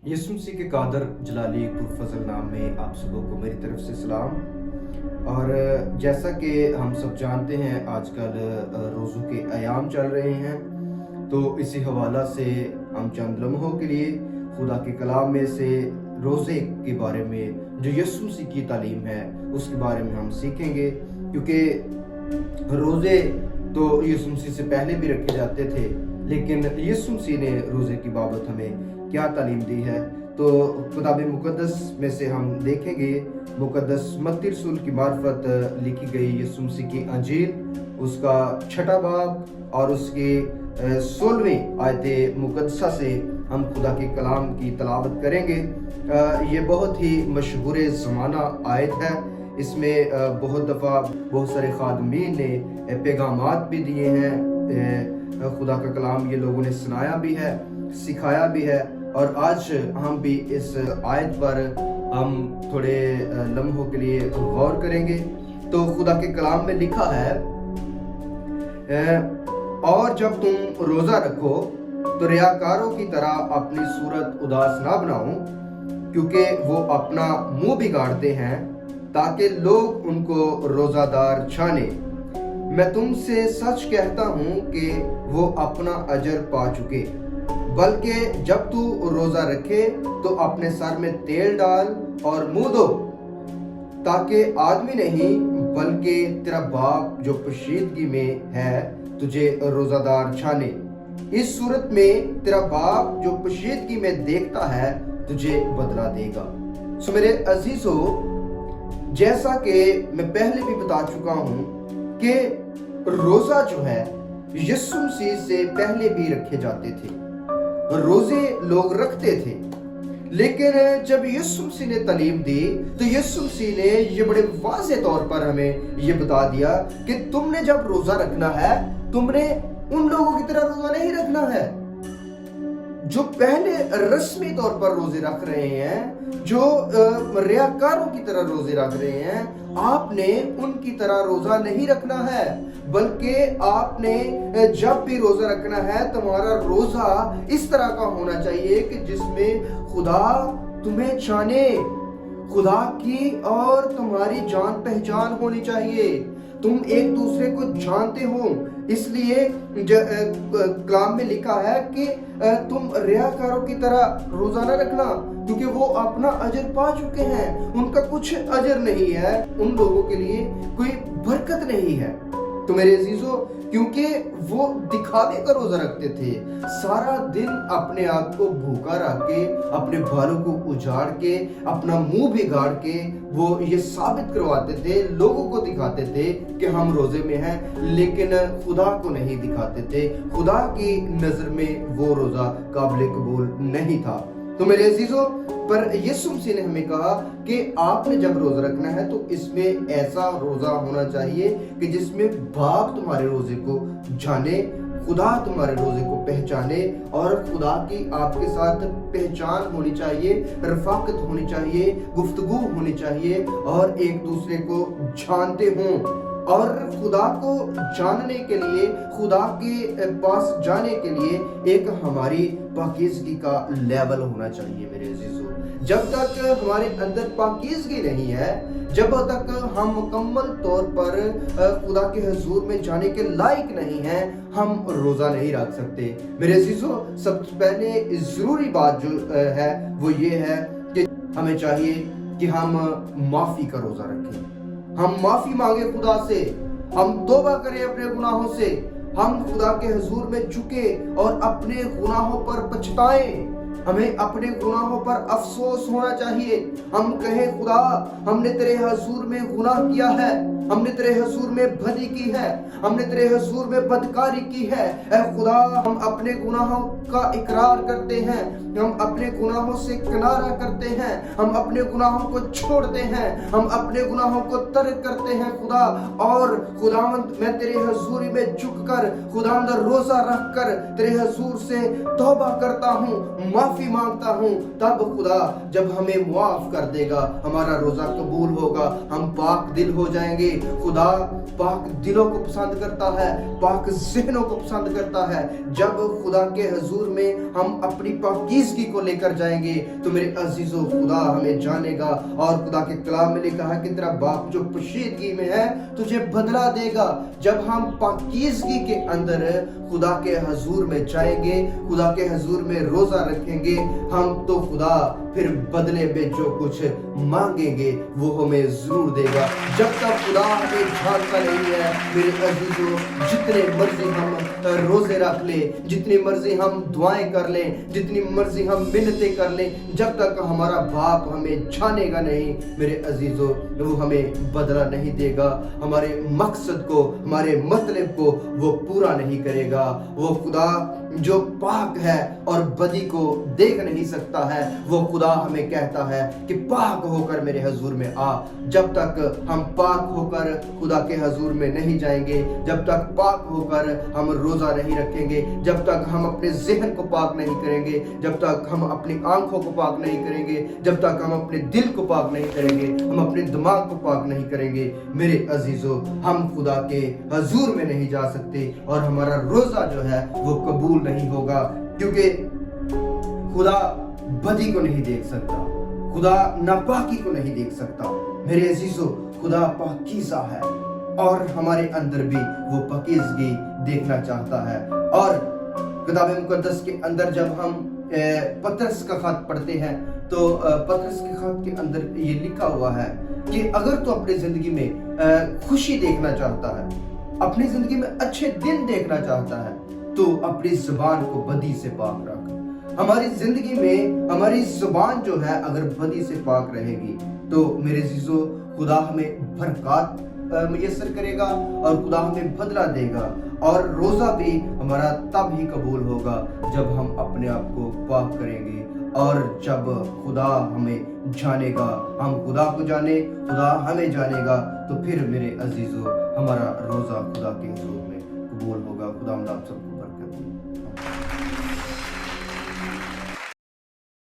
यीशु मसीह के कादर जलाली पुरफजल नाम में आप सबों को मेरी तरफ से सलाम। और जैसा कि हम सब जानते हैं आजकल रोज़ों के अयाम चल रहे हैं, तो इसी हवाला से हम चंद लम्हों के लिए खुदा के कलाम में से रोज़े के बारे में जो यीशु मसीह की तालीम है उसके बारे में हम सीखेंगे। क्योंकि रोज़े तो यीशु मसीह से पहले भी रखे जाते थे, लेकिन यीशु मसीह ने रोज़े की बाबत हमें क्या तालीम दी है। तो किताब मुकद्दस में से हम देखेंगे, मुकद्दस मत्ती रसूल की मार्फत लिखी गई यीशु मसीह की अंजील उसका 6 बाब और उसके 16वें आयत मुकद्दसा से हम खुदा के कलाम की तलावत करेंगे। ये बहुत ही मशहूर ज़माना आयत है। इसमें बहुत दफ़ा बहुत सारे खादमीन ने पैगामात भी दिए हैं। खुदा का कलाम ये लोगों ने सुनाया भी है, सिखाया भी है। और आज हम भी इस आयत पर हम थोड़े लम्हों के लिए गौर करेंगे। तो खुदा के कलाम में लिखा है, और जब तुम रोज़ा रखो तो रियाकारों की तरह अपनी सूरत उदास ना बनाओ, क्योंकि वो अपना मुंह बिगाड़ते हैं ताकि लोग उनको रोज़ादार जाने। मैं तुमसे सच कहता हूँ कि वो अपना अजर पा चुके। बल्कि जब तू रोज़ा रखे तो अपने सर में तेल डाल और मुंह धो, ताकि आदमी नहीं बल्कि तेरा बाप जो पोशीदगी में है तुझे रोज़ादार जाने। इस सूरत में तेरा बाप जो पोशीदगी में देखता है तुझे बदला देगा। सो मेरे अजीजों, जैसा कि मैं पहले भी बता चुका हूं कि रोज़ा जो है यीशु मसीह से पहले भी रखे जाते थे। रोजे लोग रखते थे, लेकिन जब यीशु मसीह ने तालीम दी तो यीशु मसीह ने ये बड़े वाज़े तौर पर हमें ये बता दिया कि तुमने जब रोजा रखना है, तुमने उन लोगों की तरह रोजा नहीं रखना है जो पहले रस्मी तौर पर रोजे रख रहे हैं, जो रियाकारों की तरह रोजे रख रहे हैं। आपने उनकी तरह रोजा नहीं रखना है, बल्कि आपने जब भी रोजा रखना है तुम्हारा रोजा इस तरह का होना चाहिए कि जिसमें खुदा तुम्हें जाने, खुदा की और तुम्हारी जान पहचान होनी चाहिए। तुम एक दूसरे को जानते हो। इसलिए कलाम में लिखा है कि तुम रियाकारों की तरह रोजा न रखना, क्योंकि वो अपना अजर पा चुके हैं। उनका कुछ अजर नहीं है, उन लोगों के लिए कोई बरकत नहीं है। तो मेरे अजीजों, क्योंकि वो दिखावे का रोजा रखते थे, सारा दिन अपने आप को भूखा रख के, अपने बालों को उजाड़ के, अपना मुंह बिगाड़ के वो ये साबित करवाते थे, लोगों को दिखाते थे कि हम रोजे में हैं, लेकिन खुदा को नहीं दिखाते थे। खुदा की नजर में वो रोजा काबिल कबूल नहीं था। तो मेरे अजीजों, पर यीशु मसीह ने हमें कहा कि आपने जब रोजा रखना है तो इसमें ऐसा रोजा होना चाहिए कि जिसमें बाप तुम्हारे रोजे को जाने, खुदा तुम्हारे रोजे को पहचाने, और खुदा की आपके साथ पहचान होनी चाहिए, रफाकत होनी चाहिए, गुफ्तगू होनी चाहिए, और एक दूसरे को जानते हों। और खुदा को जानने के लिए, खुदा के पास जाने के लिए एक हमारी पाकीज़गी का लेवल होना चाहिए। मेरे अजीजों, जब तक हमारे अंदर पाकीज़गी नहीं है, जब तक हम मुकम्मल तौर पर खुदा के हुजूर में जाने के लायक नहीं हैं, हम रोज़ा नहीं रख सकते। मेरे अजीजों, सबसे पहले ज़रूरी बात जो है वो ये है कि हमें चाहिए कि हम माफ़ी का रोज़ा रखें। हम माफी मांगे खुदा से, हम तौबा करें अपने गुनाहों से, हम खुदा के हुजूर में झुके और अपने गुनाहों पर पछताएं। हमें अपने गुनाहों पर अफसोस होना चाहिए। हम कहें, खुदा हमने तेरे हुजूर में गुनाह किया है, हमने तेरे हुजूर में बदी की है, हमने तेरे हुजूर में बदकारी की है। ऐ खुदा, हम अपने गुनाहों का इकरार करते हैं, हम अपने गुनाहों से किनारा करते हैं, हम अपने गुनाहों को छोड़ते हैं, हम अपने गुनाहों को तर्क करते हैं खुदा। और खुदावंद, मैं तेरे हुजूरी में झुककर, खुदावंद रोजा रखकर तेरे हुजूर से तौबा करता हूँ, माफी मांगता हूँ, तब खुदा जब हमें मुआफ कर देगा, हमारा रोजा कबूल होगा, हम पाक दिल हो जाएंगे। खुदा पाक दिलों को पसंद करता है, पाक ज़हनों को पसंद करता है। जब खुदा के हुजूर में हम अपनी पाकीज़गी को लेकर जाएंगे तो मेरे अजीजों खुदा हमें जानेगा। और खुदा के कलाम में लिखा है कि तेरा बाप जो पोशीदगी में है तुझे बदला देगा। जब हम पाकीज़गी के अंदर खुदा के हुजूर में जाएंगे, खुदा के हुजूर में रोजा रखेंगे, हम तो खुदा फिर बदले में जो कुछ मांगेंगे वो हमें जरूर देगा। जब तक खुदा हमें जानता नहीं है मेरे अजीजों, जितने मर्जी हम रोजे रख लें, जितनी मर्जी हम दुआएं कर लें, जितनी मर्जी हम मिन्नतें कर लें, जब तक हमारा बाप हमें जानेगा नहीं मेरे अजीजों, वो हमें बदला नहीं देगा, हमारे मकसद को, हमारे मतलब को वो पूरा नहीं करेगा। वो खुदा जो पाक है और बदी को देख नहीं सकता है, वो खुदा हमें कहता है कि पाक होकर मेरे हुजूर में आ। जब तक हम पाक होकर खुदा के हुजूर में नहीं जाएंगे, जब तक पाक होकर हम रोजा नहीं रखेंगे, जब तक हम अपने ज़हन को पाक नहीं करेंगे, जब तक हम अपनी आंखों को पाक नहीं करेंगे, जब तक हम अपने दिल को पाक नहीं करेंगे, हम अपने दिमाग को पाक नहीं करेंगे, मेरे अजीजों हम खुदा के हुजूर में नहीं जा सकते और हमारा रोजा जो है वो कबूल नहीं होगा। क्योंकि खुदा बदी को नहीं देख सकता, खुदा नापाकी को नहीं देख सकता। मेरे अजीजों खुदा पाकीज़ा है और हमारे अंदर भी वो पाकीज़गी देखना चाहता है। और किताब मुकद्दस के अंदर जब हम पतरस का खत पढ़ते हैं तो पतरस के खत के अंदर ये लिखा हुआ है कि अगर तो अपनी जिंदगी में खुशी देखना चाहता है, अपनी जिंदगी में अच्छे दिन देखना चाहता है, तो अपनी जुबान को बदी से पाक रख। हमारी जिंदगी में हमारी जुबान जो है अगर बदी से पाक रहेगी तो मेरे अजीजों खुदा हमें बरकत मुयस्सर करेगा और खुदा हमें बदला देगा। और रोजा भी हमारा तब ही कबूल होगा जब हम अपने आप को पाक करेंगे और जब खुदा हमें जानेगा, हम खुदा को जाने, खुदा हमें जानेगा, तो फिर मेरे अजीजों हमारा रोजा खुदा के हुजूर में कबूल होगा। खुदा आप सब